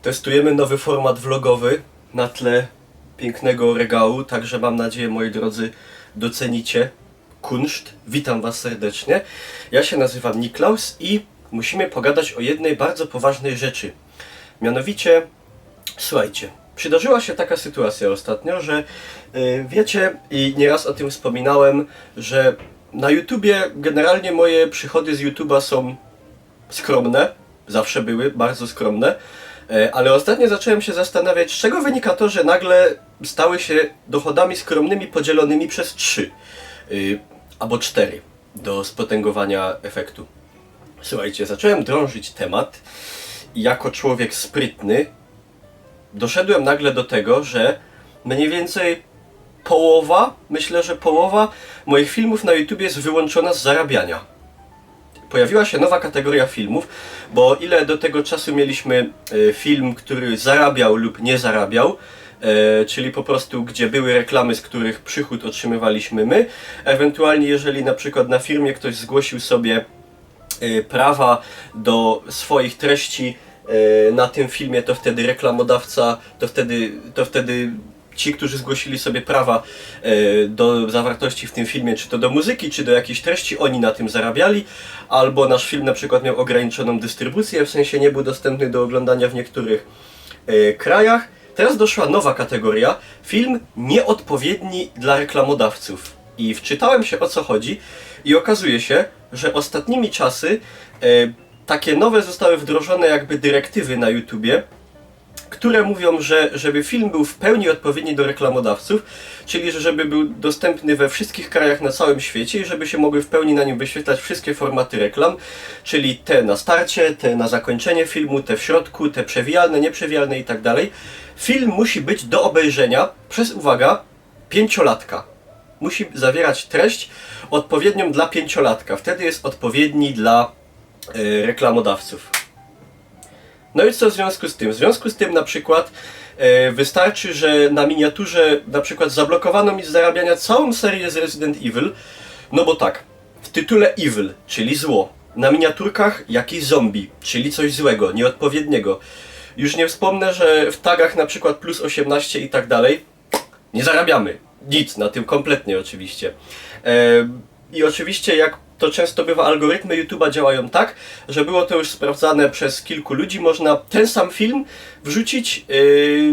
Testujemy nowy format vlogowy na tle pięknego regału, także mam nadzieję, moi drodzy, docenicie kunszt. Witam Was serdecznie. Ja się nazywam Niklaus i musimy pogadać o jednej bardzo poważnej rzeczy. Mianowicie, słuchajcie, przydarzyła się taka sytuacja ostatnio, że wiecie, i nieraz o tym wspominałem, że na YouTubie generalnie moje przychody z YouTuba są skromne, zawsze były bardzo skromne, ale ostatnio zacząłem się zastanawiać, z czego wynika to, że nagle stały się dochodami skromnymi podzielonymi przez 3 albo 4 do spotęgowania efektu. Słuchajcie, zacząłem drążyć temat i jako człowiek sprytny doszedłem nagle do tego, że mniej więcej myślę, że połowa moich filmów na YouTube jest wyłączona z zarabiania. Pojawiła się nowa kategoria filmów, bo ile do tego czasu mieliśmy film, który zarabiał lub nie zarabiał, czyli po prostu gdzie były reklamy, z których przychód otrzymywaliśmy my, ewentualnie jeżeli na przykład na firmie ktoś zgłosił sobie prawa do swoich treści na tym filmie, to wtedy reklamodawca, to wtedy ci, którzy zgłosili sobie prawa do zawartości w tym filmie, czy to do muzyki, czy do jakiejś treści, oni na tym zarabiali, albo nasz film na przykład miał ograniczoną dystrybucję, w sensie nie był dostępny do oglądania w niektórych krajach. Teraz doszła nowa kategoria, film nieodpowiedni dla reklamodawców. I wczytałem się, o co chodzi i okazuje się, że ostatnimi czasy takie nowe zostały wdrożone jakby dyrektywy na YouTubie, które mówią, że żeby film był w pełni odpowiedni do reklamodawców, czyli że żeby był dostępny we wszystkich krajach na całym świecie i żeby się mogły w pełni na nim wyświetlać wszystkie formaty reklam, czyli te na starcie, te na zakończenie filmu, te w środku, te przewijalne, nieprzewijalne i tak dalej. Film musi być do obejrzenia przez, uwaga, 5-latka. Musi zawierać treść odpowiednią dla 5-latka. Wtedy jest odpowiedni dla reklamodawców. No i co w związku z tym? W związku z tym na przykład wystarczy, że na miniaturze na przykład zablokowano mi z zarabiania całą serię z Resident Evil, no bo tak, w tytule Evil, czyli zło, na miniaturkach jakiś zombie, czyli coś złego, nieodpowiedniego. Już nie wspomnę, że w tagach na przykład plus 18 i tak dalej nie zarabiamy. Nic na tym kompletnie oczywiście. I oczywiście jak to często bywa, algorytmy YouTube'a działają tak, że było to już sprawdzane przez kilku ludzi, można ten sam film wrzucić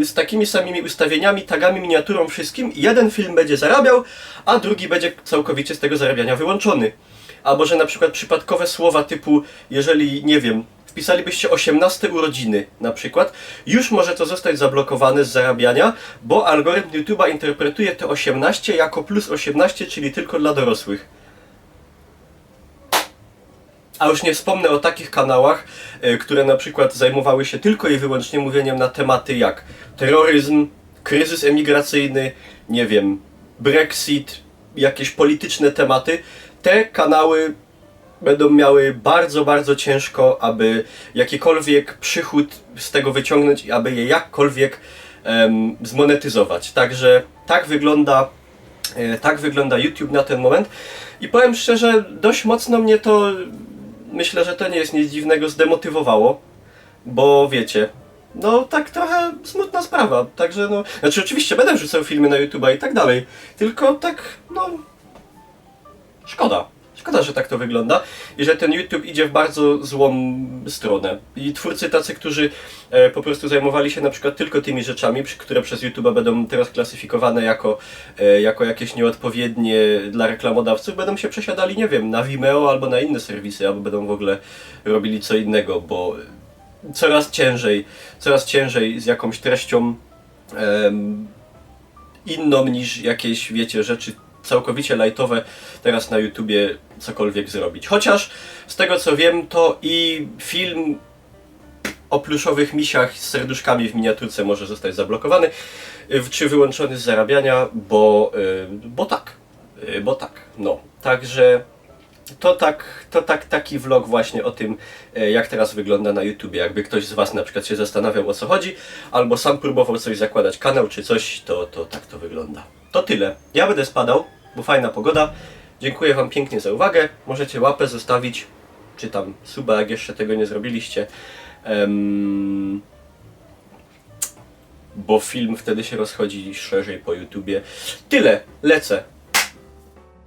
z takimi samymi ustawieniami, tagami, miniaturą, wszystkim. Jeden film będzie zarabiał, a drugi będzie całkowicie z tego zarabiania wyłączony. Albo że na przykład przypadkowe słowa typu, jeżeli, nie wiem, wpisalibyście 18 urodziny na przykład, już może to zostać zablokowane z zarabiania, bo algorytm YouTube'a interpretuje te 18 jako plus 18, czyli tylko dla dorosłych. A już nie wspomnę o takich kanałach, które na przykład zajmowały się tylko i wyłącznie mówieniem na tematy jak terroryzm, kryzys emigracyjny, nie wiem, Brexit, jakieś polityczne tematy. Te kanały będą miały bardzo, bardzo ciężko, aby jakikolwiek przychód z tego wyciągnąć i aby je jakkolwiek zmonetyzować. Także tak wygląda YouTube na ten moment. I powiem szczerze, dość mocno mnie to, myślę, że to nie jest nic dziwnego, zdemotywowało, bo wiecie, no tak trochę smutna sprawa, także no, znaczy oczywiście będę wrzucał filmy na YouTube'a i tak dalej, tylko tak, no, szkoda, że tak to wygląda i że ten YouTube idzie w bardzo złą stronę. I twórcy tacy, którzy po prostu zajmowali się na przykład tylko tymi rzeczami, które przez YouTube'a będą teraz klasyfikowane jako jakieś nieodpowiednie dla reklamodawców, będą się przesiadali, nie wiem, na Vimeo albo na inne serwisy, albo będą w ogóle robili co innego, bo coraz ciężej z jakąś treścią inną niż jakieś, wiecie, rzeczy całkowicie lightowe teraz na YouTubie cokolwiek zrobić. Chociaż z tego co wiem, to i film o pluszowych misiach z serduszkami w miniaturce może zostać zablokowany czy wyłączony z zarabiania, bo tak, no. Także taki vlog właśnie o tym, jak teraz wygląda na YouTubie. Jakby ktoś z Was na przykład się zastanawiał, o co chodzi, albo sam próbował coś zakładać kanał czy coś, to tak to wygląda. To tyle. Ja będę spadał, bo fajna pogoda. Dziękuję Wam pięknie za uwagę. Możecie łapę zostawić, czy tam suba, jak jeszcze tego nie zrobiliście. bo film wtedy się rozchodzi szerzej po YouTubie. Tyle, lecę.